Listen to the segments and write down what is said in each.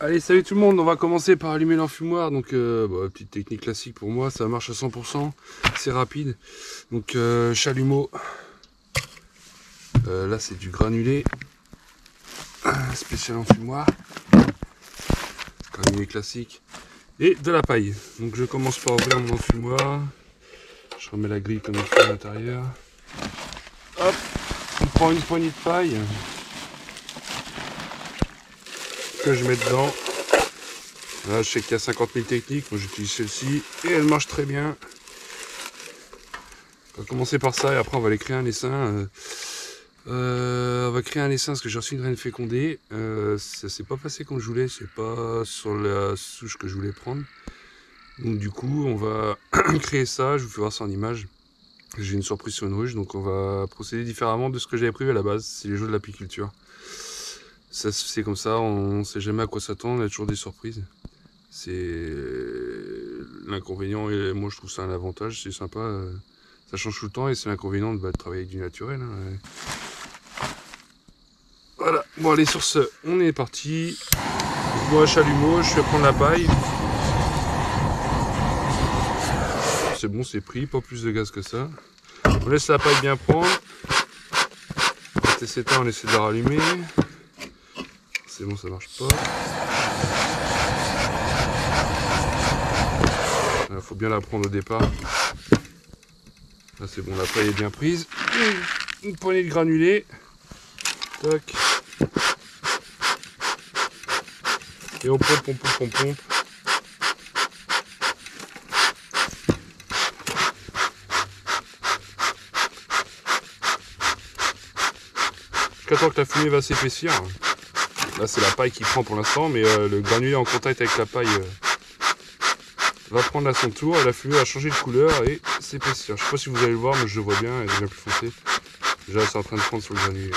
Allez, salut tout le monde, on va commencer par allumer l'enfumoir. Donc, petite technique classique pour moi, ça marche à 100%, c'est rapide. Donc, chalumeau. Là, c'est du granulé. Spécial enfumoir. Granulé classique. Et de la paille. Donc, je commence par ouvrir mon enfumoir. Je remets la grille comme il faut à l'intérieur. Hop, on prend une poignée de paille que je mets dedans. Là, je sais qu'il y a 50 000 techniques, moi j'utilise celle-ci et elle marche très bien. On va commencer par ça et après on va aller créer un essaim. On va créer un essaim parce que j'ai reçu une graine fécondée. Ça s'est pas passé comme je voulais, c'est pas sur la souche que je voulais prendre. Donc du coup, on va créer ça, je vous fais voir ça en image. J'ai une surprise sur une ruche, donc on va procéder différemment de ce que j'avais prévu à la base, c'est les jeux de l'apiculture. Ça c'est comme ça, on ne sait jamais à quoi s'attendre, il y a toujours des surprises. C'est l'inconvénient, et moi je trouve ça un avantage, c'est sympa, ça change tout le temps et c'est l'inconvénient de travailler avec du naturel. Hein. Voilà, bon allez sur ce, on est parti. Moi chalumeau, je vais prendre la paille. C'est bon, c'est pris, pas plus de gaz que ça. On laisse la paille bien prendre. On va tester ça, on essaie de la rallumer. C'est bon, ça marche pas. Il faut bien la prendre au départ. Là c'est bon, la paille est bien prise. Une poignée de granulés. Tac. Et on pompe. Jusqu'à temps que la fumée va s'épaissir. Là c'est la paille qui prend pour l'instant, mais le granulé en contact avec la paille va prendre à son tour. La fumée va changer de couleur et s'épaissir. Je sais pas si vous allez le voir, mais je le vois bien, elle est bien plus foncée. Déjà c'est en train de prendre sur le granulé.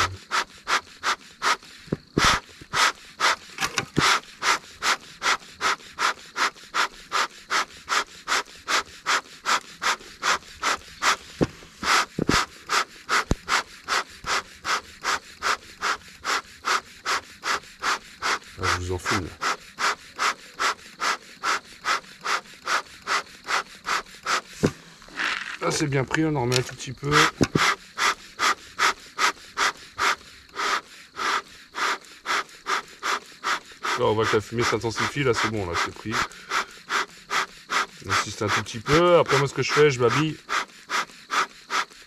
Je vous en filme. Là c'est bien pris, on en remet un tout petit peu. Là on voit que la fumée s'intensifie, là c'est bon, là c'est pris. J'insiste un tout petit peu, après moi ce que je fais, je m'habille.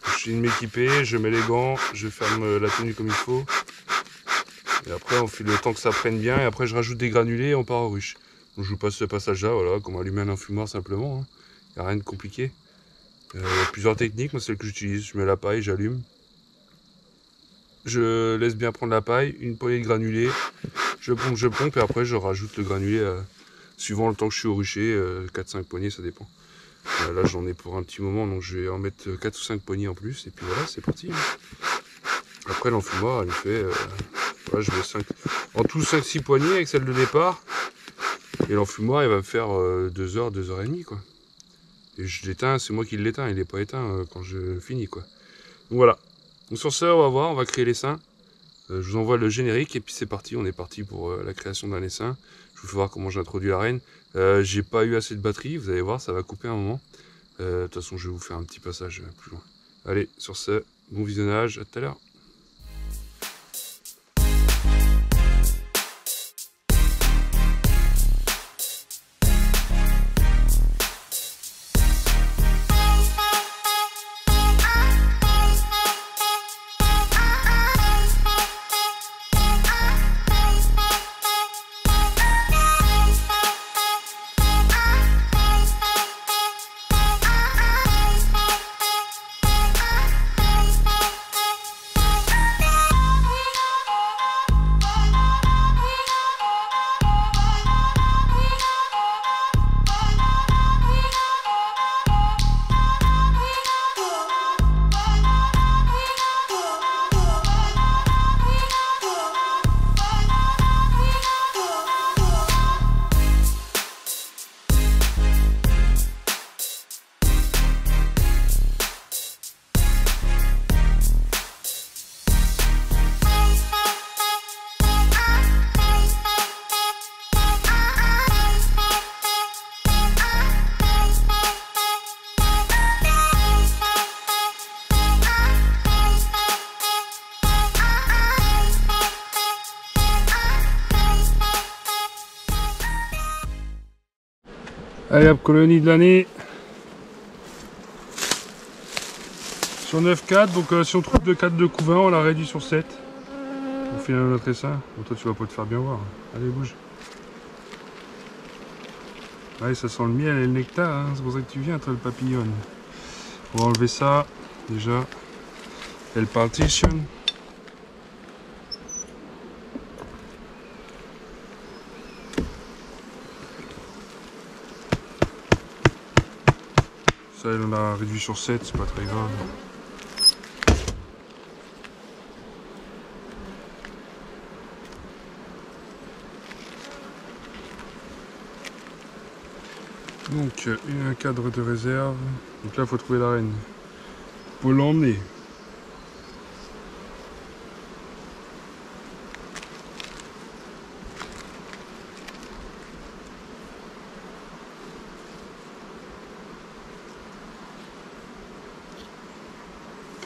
Je finis de m'équiper, je mets les gants, je ferme la tenue comme il faut. Et après on fait le temps que ça prenne bien et après je rajoute des granulés et on part aux ruches. Donc je vous passe ce passage là, voilà, comment allumer un enfumoir simplement, hein. Il n'y a rien de compliqué. Il y a plusieurs techniques, moi celle que j'utilise, je mets la paille, j'allume. Je laisse bien prendre la paille, une poignée de granulés, je pompe et après je rajoute le granulé suivant le temps que je suis au rucher, 4-5 poignées ça dépend. Là j'en ai pour un petit moment donc je vais en mettre 4 ou 5 poignées en plus et puis voilà c'est parti. Après l'enfumoir il fait... Voilà, je mets 5, en tout 5-6 poignées avec celle de départ. Et l'enfumoir il va me faire 2 heures, 2 heures et demie quoi. Et je l'éteins, c'est moi qui l'éteins, il n'est pas éteint quand je finis quoi. Donc voilà. Donc sur ça on va voir, on va créer l'essaim. Je vous envoie le générique et puis c'est parti, on est parti pour la création d'un essaim. Je vous fais voir comment j'introduis la reine. J'ai pas eu assez de batterie, vous allez voir, ça va couper un moment. De toute façon je vais vous faire un petit passage plus loin. Allez, sur ce, bon visionnage, à tout à l'heure. Allez hop, colonie de l'année. Sur 9,4, donc si on trouve 2,4 de couvain, on la réduit sur 7. On fait notre essaim. Bon, toi tu vas pas te faire bien voir. Allez, bouge. Allez, ça sent le miel et le nectar, hein. C'est pour ça que tu viens, toi, le papillon. On va enlever ça, déjà. Elle partition. Ça, on l'a réduit sur 7, c'est pas très grave. Donc, un cadre de réserve. Donc là, il faut trouver la reine. Faut l'emmener.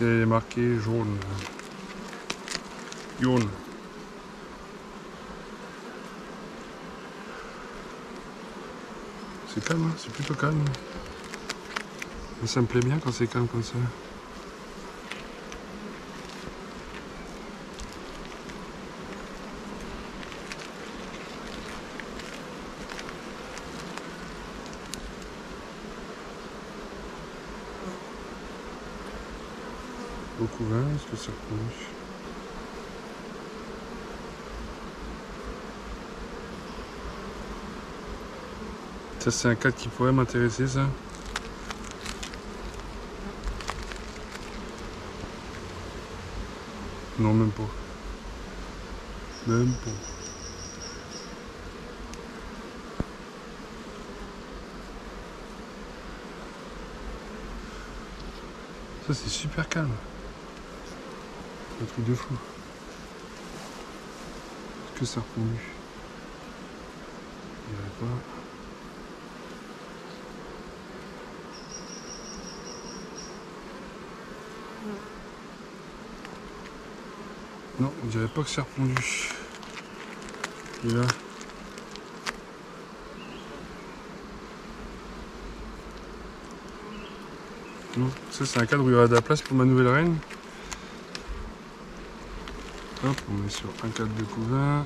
Elle est marquée jaune. Jaune. C'est calme, hein, c'est plutôt calme. Mais ça me plaît bien quand c'est calme comme ça. Au couvain, est-ce que ça reconnu? Ça, c'est un cadre qui pourrait m'intéresser, ça. Non, même pas. Même pas. Ça, c'est super calme. Un truc de fou. Est-ce que ça reconnu? Il n'y avait pas. Non, on dirait pas que c'est repondu. Et là. Non, ça c'est un cadre où il y aura de la place pour ma nouvelle reine. Hop, on est sur un cadre de couvain.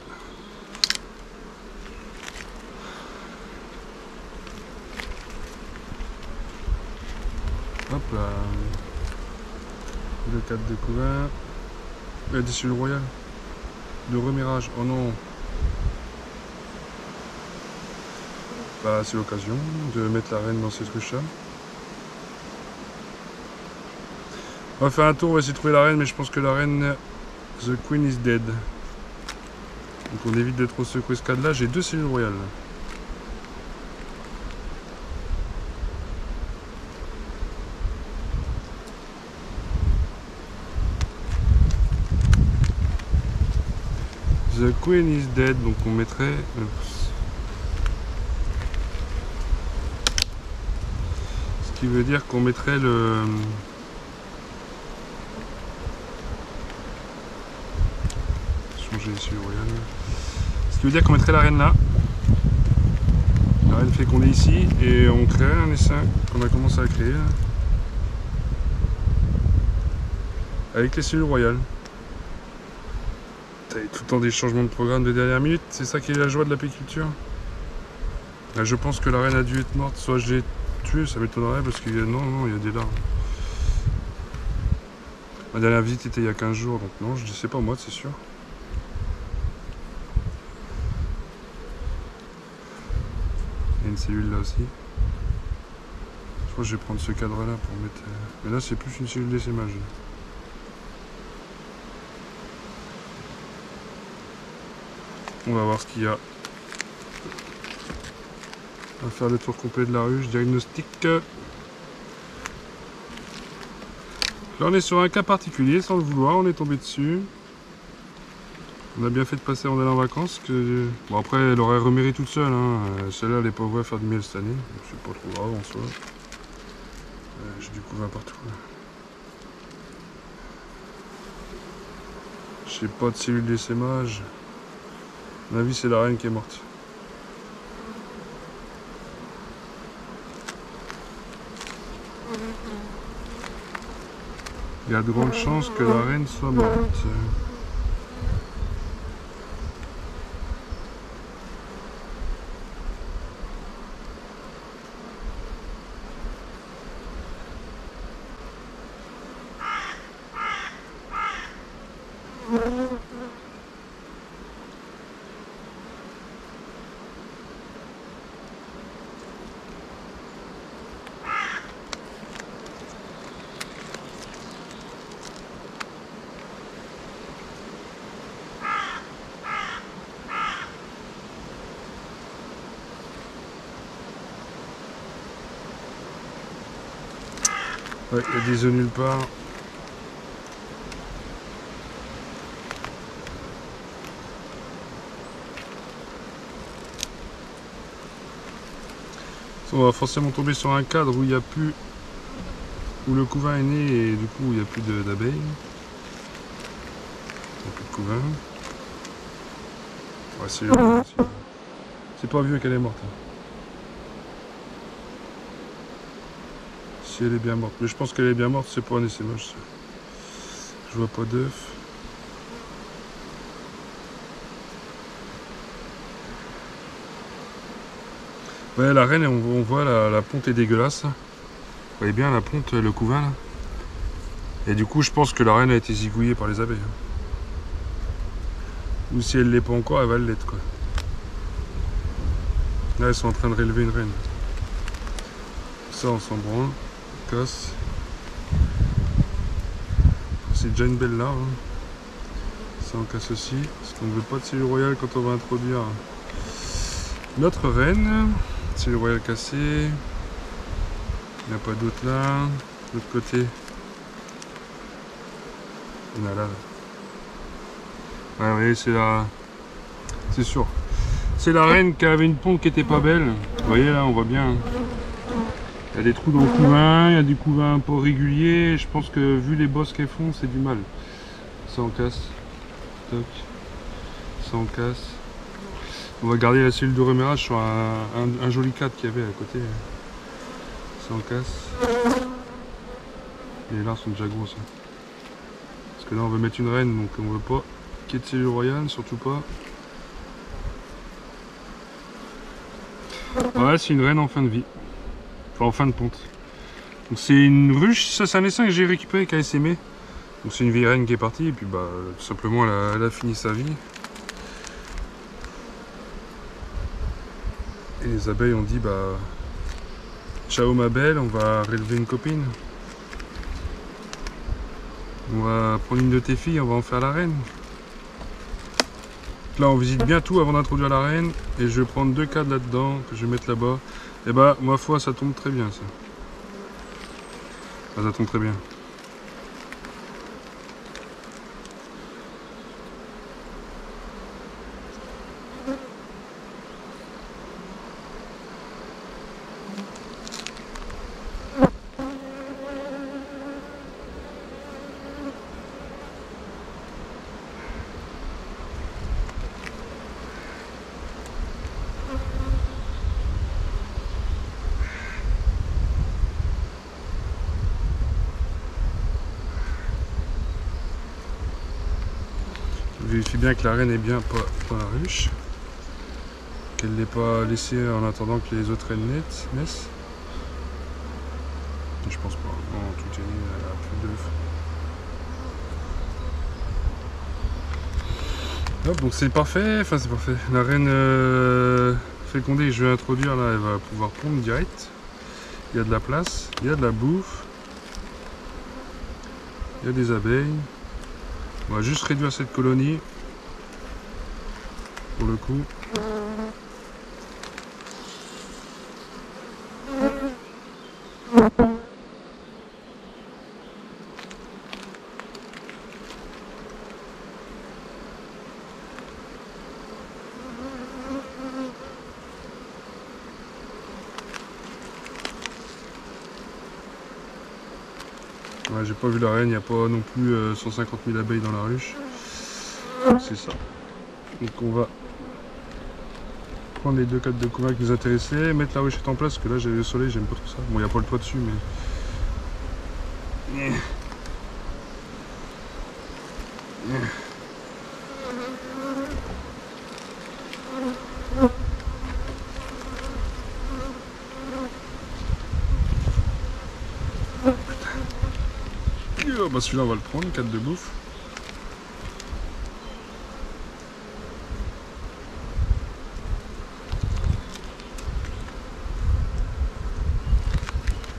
Hop là. Le cadre de couvain. Il y a des cellules royales. De remirage. Oh non. Bah c'est l'occasion de mettre la reine dans cette ruche là. On va faire un tour, on va essayer de trouver la reine, mais je pense que la reine, the queen is dead. Donc on évite de trop secouer ce cadre là. J'ai 2 cellules royales. The queen is dead, donc on mettrait... Ce qui veut dire qu'on mettrait le... Changer les cellules royales. Ce qui veut dire qu'on mettrait la reine là. La reine fait qu'on est ici et on crée un essaim qu'on a commencé à créer. Là. Avec les cellules royales. T'as tout le temps des changements de programme de dernière minute, c'est ça qui est la joie de l'apiculture. Je pense que la reine a dû être morte, soit je l'ai tuée, ça m'étonnerait parce qu'il y a... Non, il y a des larves. Ma dernière visite était il y a 15 jours, donc non, je ne sais pas moi, c'est sûr. Il y a une cellule là aussi. Je crois que je vais prendre ce cadre là pour mettre... Mais là c'est plus une cellule d'essaimage. On va voir ce qu'il y a. On va faire le tour complet de la ruche, diagnostic. Là on est sur un cas particulier, sans le vouloir, on est tombé dessus. On a bien fait de passer en allant en vacances. Que... Bon après elle aurait remiré toute seule. Hein. Celle-là elle est pas vouée à faire du miel cette année. C'est pas trop grave en soi. J'ai du couvain partout. J'ai pas de cellule d'essaimage. À mon avis c'est la reine qui est morte. Il y a de grandes chances que la reine soit morte. Ouais, il y a des œufs nulle part. On va forcément tomber sur un cadre où il n'y a plus, où le couvain est né et du coup il n'y a plus d'abeilles. Il n'y a plus de couvain. Ouais, c'est pas vieux qu'elle est morte. Si elle est bien morte. Mais je pense qu'elle est bien morte, c'est pas un essaimage. Je vois pas d'œufs. Ouais, la reine, on voit la ponte est dégueulasse. Vous voyez bien la ponte, le couvain là. Et du coup, je pense que la reine a été zigouillée par les abeilles. Ou si elle l'est pas encore, elle va l'être quoi. Là, ils sont en train de rélever une reine. Ça, on s'en branle. Casse. C'est déjà une belle larve. Ça, on casse aussi. Parce qu'on ne veut pas de cellule royale quand on va introduire notre reine. Cellule royale cassée. Il n'y a pas d'autre là. De l'autre côté. On a là. Ouais, vous voyez, c'est la. C'est sûr. C'est la reine qui avait une ponte qui était pas belle. Vous voyez là, on voit bien. Il y a des trous dans le couvain, il y a du couvain un peu régulier. Je pense que vu les bosses qu'elles font, c'est du mal. Ça on casse. Toc. Ça on casse. On va garder la cellule de reménage sur un joli cadre qu'il y avait à côté. Ça on casse. Les larves sont déjà grosses. Parce que là on veut mettre une reine, donc on veut pas qu'il y ait de cellule royale, surtout pas. Ouais, c'est une reine en fin de vie. Enfin, en fin de ponte. Donc c'est une ruche, ça c'est un essaim que j'ai récupéré qui a essaimé. Donc c'est une vieille reine qui est partie et puis bah tout simplement elle a fini sa vie. Et les abeilles ont dit bah ciao ma belle, on va rélever une copine. On va prendre une de tes filles, on va en faire la reine. Là on visite bien tout avant d'introduire la reine et je vais prendre 2 cadres là-dedans que je vais mettre là-bas. Et bah ma foi ça tombe très bien ça. Ah, ça tombe très bien. Vérifie bien que la reine est bien pas dans la ruche. Qu'elle ne l'ait pas laissée en attendant que les autres reines naissent. Je pense pas. Non, tout est né, elle a plus d'œufs. Hop, donc c'est parfait. Enfin, c'est parfait. La reine fécondée que je vais introduire là, elle va pouvoir pondre direct. Il y a de la place, il y a de la bouffe, il y a des abeilles. On va juste réduire cette colonie pour le coup. Ouais, j'ai pas vu la reine, il n'y a pas non plus 150 000 abeilles dans la ruche. C'est ça. Donc on va prendre les 2 cadres de couvain qui nous intéressaient, mettre la ruchette en place, parce que là j'ai le soleil, j'aime pas trop ça. Bon, il n'y a pas le toit dessus, mais Bah celui-là on va le prendre, 4 de bouffe.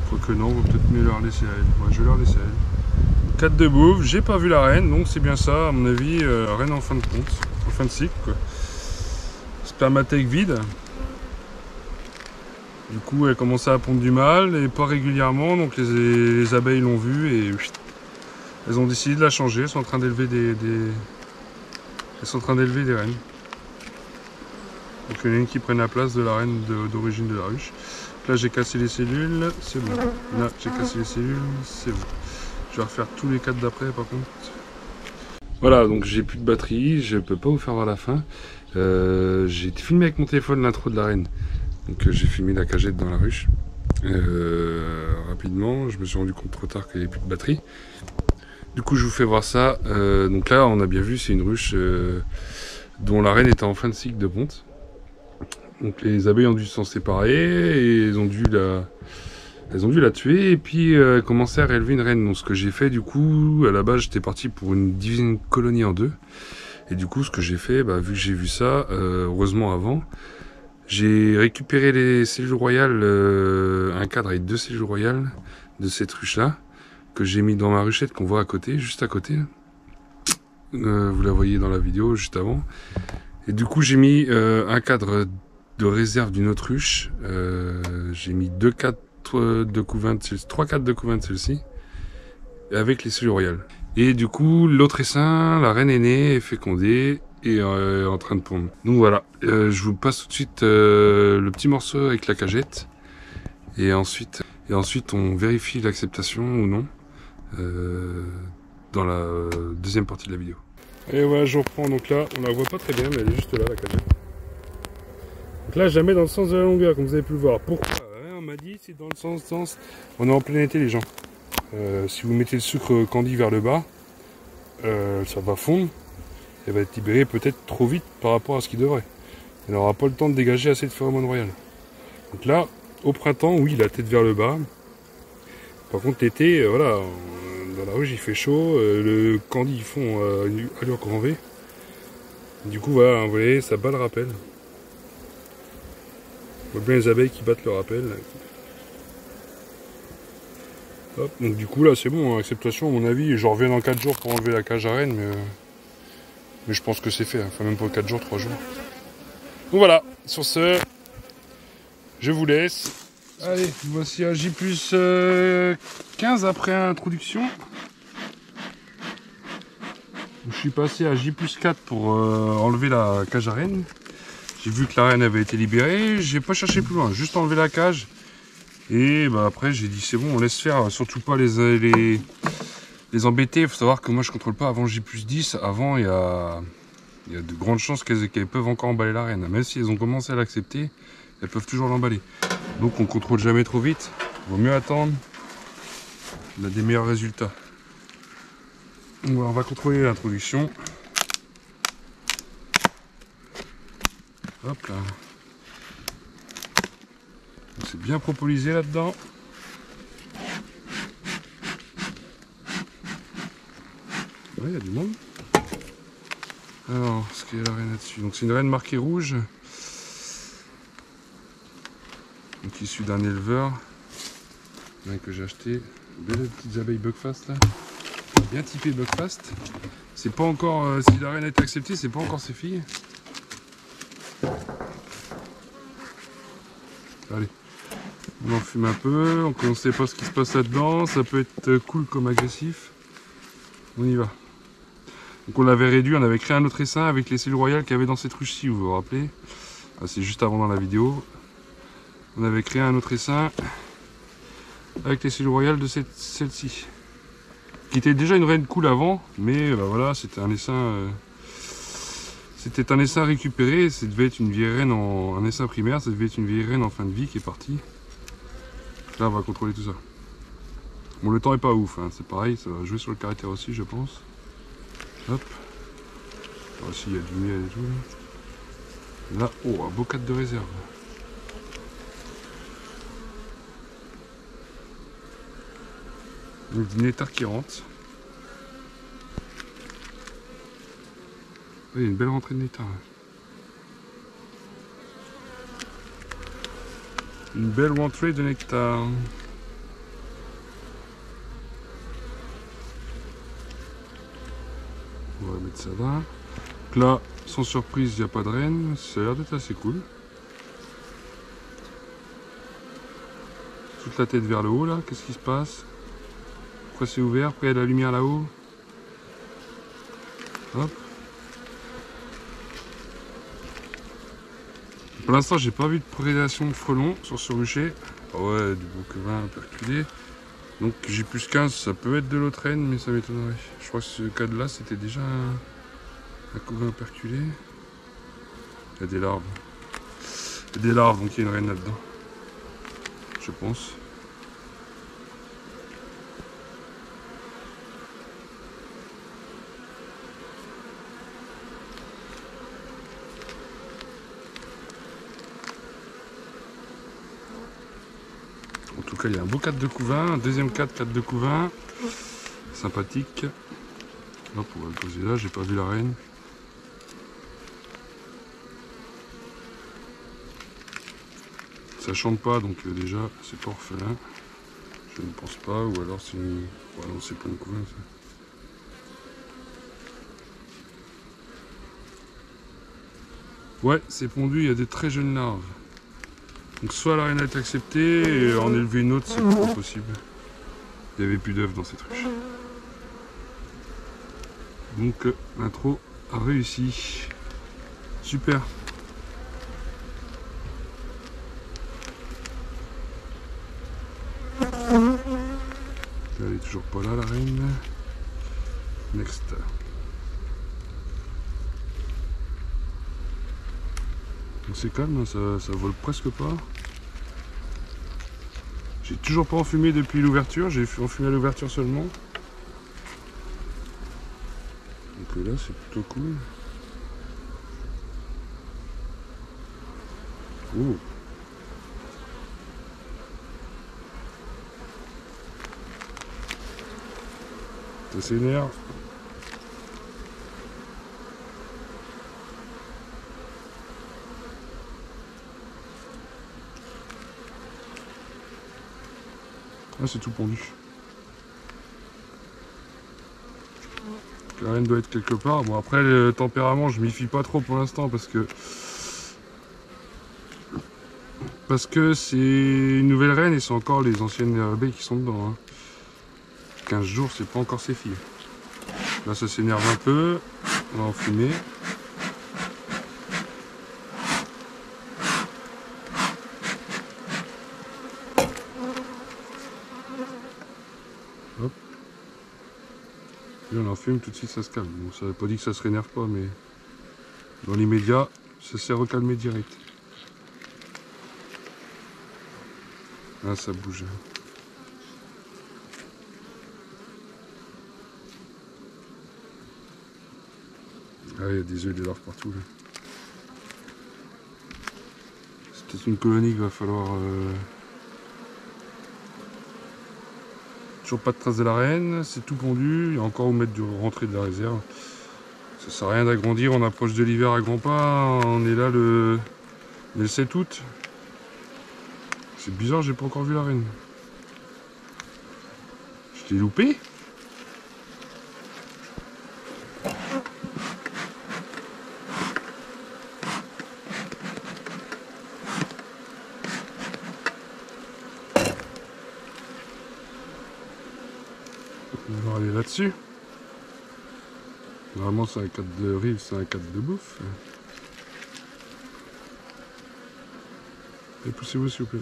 Quoique non, on va peut-être mieux leur laisser à elle. Ouais, je vais leur laisser à elle. 4 de bouffe, j'ai pas vu la reine, donc c'est bien ça, à mon avis, reine en fin de compte, en fin de cycle quoi. Spermathèque vide. Du coup elle commençait à pondre du mâle et pas régulièrement, donc les abeilles l'ont vu et elles ont décidé de la changer, elles sont en train d'élever elles sont en train d'élever des reines. Donc il y en a une qui prenne la place de la reine d'origine de la ruche. Là j'ai cassé les cellules, c'est bon. Là j'ai cassé les cellules, c'est bon. Je vais refaire tous les 4 d'après par contre. Voilà, donc j'ai plus de batterie, je peux pas vous faire voir la fin. J'ai filmé avec mon téléphone l'intro de la reine. Donc j'ai filmé la cagette dans la ruche. Rapidement, je me suis rendu compte trop tard qu'il n'y avait plus de batterie. Du coup je vous fais voir ça. Donc là on a bien vu, c'est une ruche dont la reine était en fin de cycle de ponte. Donc les abeilles ont dû s'en séparer et elles ont dû la tuer et puis commencer à réélever une reine. Donc ce que j'ai fait du coup, à la base j'étais parti pour diviser une colonie en deux. Et du coup ce que j'ai fait, vu que j'ai vu ça, heureusement avant, j'ai récupéré les cellules royales, un cadre avec 2 cellules royales de cette ruche là, que j'ai mis dans ma ruchette qu'on voit à côté, juste à côté. Vous la voyez dans la vidéo juste avant. Et du coup j'ai mis un cadre de réserve d'une autre ruche. J'ai mis 3 cadres de couvain de celle-ci, avec les cellules royales. Et du coup l'autre essaim, la reine est née, est fécondée et en train de pondre. Donc voilà, je vous passe tout de suite le petit morceau avec la cagette. Et ensuite on vérifie l'acceptation ou non dans la deuxième partie de la vidéo. Et voilà, je reprends. Donc là, on la voit pas très bien, mais elle est juste là, la cagette. Donc là, jamais dans le sens de la longueur, comme vous avez pu le voir. Pourquoi? On m'a dit, c'est dans le sens. On est en plein été, les gens. Si vous mettez le sucre candy vers le bas, ça va fondre. Elle va être libérée peut-être trop vite par rapport à ce qu'il devrait. Elle n'aura pas le temps de dégager assez de phéromones royales. Donc là, au printemps, oui, la tête vers le bas. Par contre, l'été, voilà, dans la ruche, il fait chaud. Le candy, ils font à leur grand V. Du coup, voilà, vous voyez, ça bat le rappel. On voit bien les abeilles qui battent le rappel. Hop, donc du coup, là, c'est bon, acceptation, à mon avis. Je reviens dans 4 jours pour enlever la cage à reine, mais je pense que c'est fait. Enfin, même pas 4 jours, 3 jours. Donc voilà, sur ce, je vous laisse. Allez, voici un J+15 après introduction. Je suis passé à J+4 pour enlever la cage à reine. J'ai vu que la reine avait été libérée, j'ai pas cherché plus loin, juste enlever la cage. Et après j'ai dit c'est bon, on laisse faire, surtout pas les embêter. Il faut savoir que moi je contrôle pas avant J+10. Avant il y a de grandes chances qu'elles peuvent encore emballer la reine. Même si elles ont commencé à l'accepter, elles peuvent toujours l'emballer. Donc on contrôle jamais trop vite, vaut mieux attendre. On a des meilleurs résultats. Donc, on va contrôler l'introduction. Hop là. C'est bien propolisé là-dedans. Ouais, il y a du monde. Alors, ce qu'il y a la reine là-dessus. Donc c'est une reine marquée rouge. Donc issue d'un éleveur. Que j'ai acheté. Belles petites abeilles Buckfast là. Bien typé Buckfast. C'est pas encore. Si la reine est acceptée, c'est pas encore ses filles. Allez. On en fume un peu, on ne sait pas ce qui se passe là-dedans, ça peut être cool comme agressif. On y va. Donc on l'avait réduit, on avait créé un autre essaim avec les cellules royales qu'il y avait dans cette ruche-ci, vous vous rappelez. C'est juste avant dans la vidéo. On avait créé un autre essaim avec les cellules royales de celle-ci. Qui était déjà une reine cool avant, mais voilà, c'était un essaim... C'était un essaim récupéré, ça devait être une vieille reine un essaim primaire, ça devait être une vieille reine en fin de vie qui est partie. Là on va contrôler tout ça. Bon, le temps est pas ouf, hein. C'est pareil, ça va jouer sur le caractère aussi, je pense. Hop. Là aussi, il y a du miel et tout. Là, oh, un beau 4 de réserve. Donc, du nectar qui rentre. Il y a une belle rentrée de nectar. Une belle rentrée de nectar. On va mettre ça là. Donc là, sans surprise, il n'y a pas de reine. Ça a l'air d'être assez cool. Toute la tête vers le haut là, qu'est-ce qui se passe? Pourquoi c'est ouvert? Pourquoi il y a de la lumière là-haut? Hop. Pour l'instant, j'ai pas vu de prédation de frelons sur ce rucher. Ah ouais, du bouquevin perculé. Donc j'ai plus 15, ça peut être de l'autre reine, mais ça m'étonnerait. Je crois que ce cas de là, c'était déjà un couvain perculé. Il y a des larves. Il y a des larves, donc il y a une reine là-dedans. Je pense. En tout cas, il y a un beau 4 de couvain, un deuxième 4 de couvain. Sympathique. Hop, on va le poser là, j'ai pas vu la reine. Ça chante pas, donc déjà, c'est pas orphelin. Je ne pense pas, ou alors c'est une... Ouais, non, c'est pas une couvain, ça. Ouais, c'est pondu, il y a des très jeunes larves. Donc soit la reine est acceptée, et en élever une autre, c'est pas possible. Il n'y avait plus d'œufs dans cette ruche. Donc l'intro a réussi. Super. Elle est toujours pas là, la reine. Next. C'est calme, hein, ça vole presque pas. J'ai toujours pas enfumé depuis l'ouverture, j'ai enfumé à l'ouverture seulement. Donc là c'est plutôt cool. Oh. Ça s'énerve. Ah, c'est tout pondu. La reine doit être quelque part. Bon, après le tempérament, je m'y fie pas trop pour l'instant parce que c'est une nouvelle reine et c'est encore les anciennes abeilles qui sont dedans. Hein. 15 jours, c'est pas encore ses filles. Là, ça s'énerve un peu. On va enfumer. Hop. Et on enfume, tout de suite ça se calme. Bon, ça veut pas dire que ça se rénerve pas, mais dans l'immédiat, ça s'est recalmé direct. Ah, ça bouge. Ah, il y a des œufs et des larves partout. Là. C'est peut-être une colonie qu'il va falloir... Toujours pas de trace de la reine, c'est tout pondu. Il y a encore où mettre du rentrée de la réserve. Ça sert à rien d'agrandir, on approche de l'hiver à grands pas. On est là le 7 août. C'est bizarre, j'ai pas encore vu la reine. Je t'ai loupé? On va aller là-dessus. Normalement c'est un 4 de rive, c'est un 4 de bouffe. Et poussez-vous s'il vous plaît.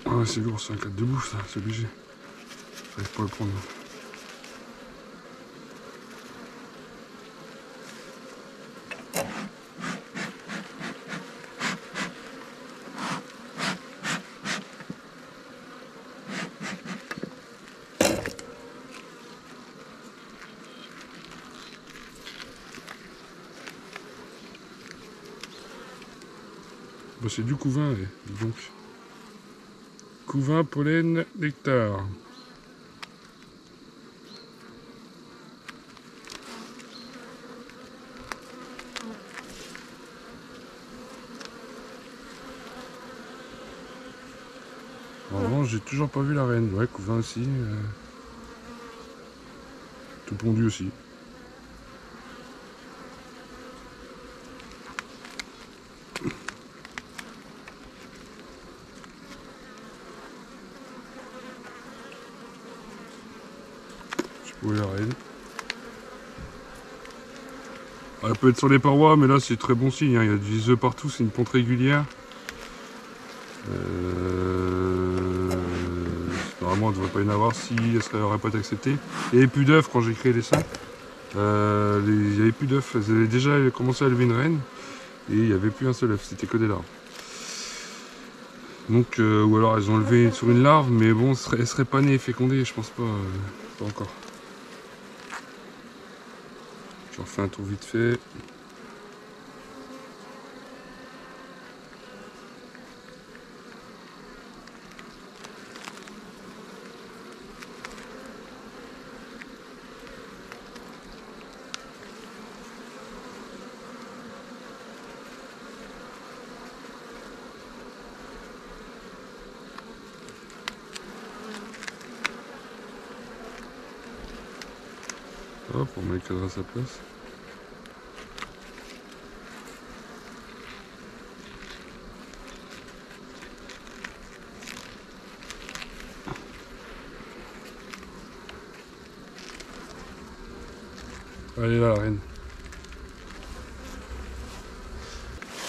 Ah c'est lourd, c'est un 4 de bouffe ça, c'est obligé. J'arrive pas à le prendre. Bah, c'est du couvain, dis donc. Couvain, pollen, nectar. En revanche, j'ai toujours pas vu la reine. Ouais, couvain aussi. Tout pondu aussi. Oui, la reine. Elle peut être sur les parois, mais là c'est très bon signe. Hein. Il y a des œufs partout, c'est une ponte régulière. Normalement, elle ne devrait pas y en avoir si elle n'aurait pas été acceptée. Il n'y avait plus d'œufs quand j'ai créé les sacs. Il n'y avait plus d'œufs. Elles avaient déjà commencé à élever une reine et il n'y avait plus un seul œuf, c'était que des larves. Donc, ou alors elles ont élevé sur une larve, mais bon, elles ne seraient pas nées et fécondées, je pense pas, pas encore. Je refais un tour vite fait. Hop, on met le cadre à sa place. Elle est là, la reine.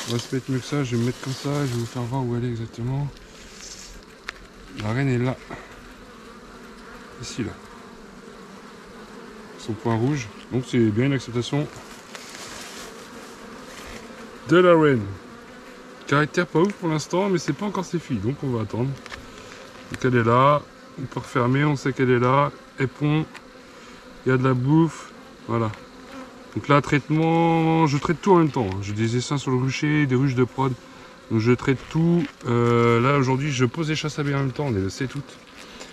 On va se mettre mieux que ça, je vais me mettre comme ça, je vais vous faire voir où elle est exactement. La reine est là. Ici, là. Son point rouge. Donc c'est bien une acceptation de la reine. Caractère pas ouf pour l'instant, mais c'est pas encore ses filles, donc on va attendre. Donc elle est là, on peut refermer, on sait qu'elle est là. Elle pond, il y a de la bouffe, voilà. Donc là, traitement, je traite tout en même temps. J'ai des essaims sur le rucher, des ruches de prod. Donc je traite tout. Là aujourd'hui, je pose des chasses abeilles en même temps, on est le 7 août.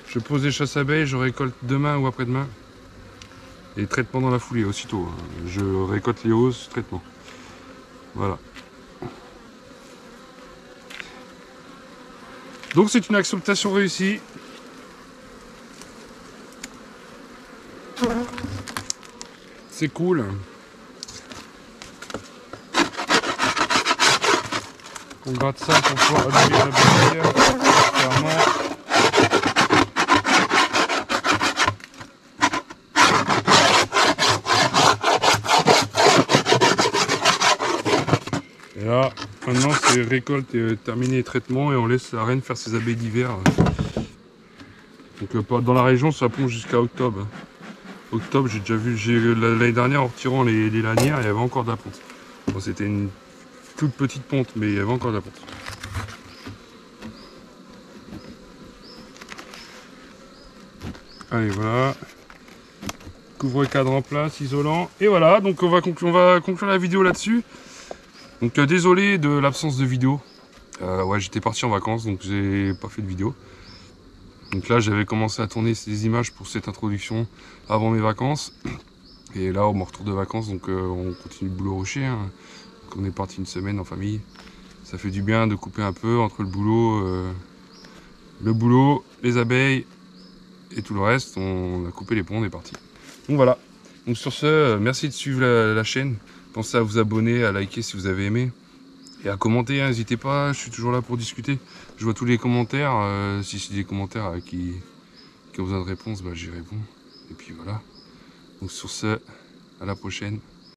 Je pose des chasses abeilles, je récolte demain ou après-demain. Et traitement dans la foulée, aussitôt. Je récolte les hausses, traitement. Voilà. Donc c'est une acceptation réussie. C'est cool. On gratte ça pour pouvoir allumer la bouteille. Clairement. Et là, maintenant c'est récolte et terminé traitement et on laisse la reine faire ses abeilles d'hiver. Donc dans la région ça pond jusqu'à octobre. Octobre, j'ai déjà vu, l'année dernière en retirant les lanières, il y avait encore de la ponte. Bon, c'était une toute petite ponte, mais il y avait encore de la ponte. Allez, voilà. Couvre-cadre en place, isolant. Et voilà, donc on va conclure la vidéo là-dessus. Donc désolé de l'absence de vidéo. Ouais, j'étais parti en vacances, donc j'ai pas fait de vidéo. Donc là, j'avais commencé à tourner ces images pour cette introduction avant mes vacances. Et là, au retour de vacances, donc on continue le boulot rocher. Hein. Donc on est parti une semaine en famille. Ça fait du bien de couper un peu entre le boulot, les abeilles et tout le reste. On a coupé les ponts, on est parti. Donc voilà. Donc sur ce, merci de suivre la chaîne. Pensez à vous abonner, à liker si vous avez aimé. Et à commenter, n'hésitez pas, je suis toujours là pour discuter. Je vois tous les commentaires. Si c'est des commentaires qui ont besoin de réponse, bah, j'y réponds. Et puis voilà. Donc sur ce, à la prochaine.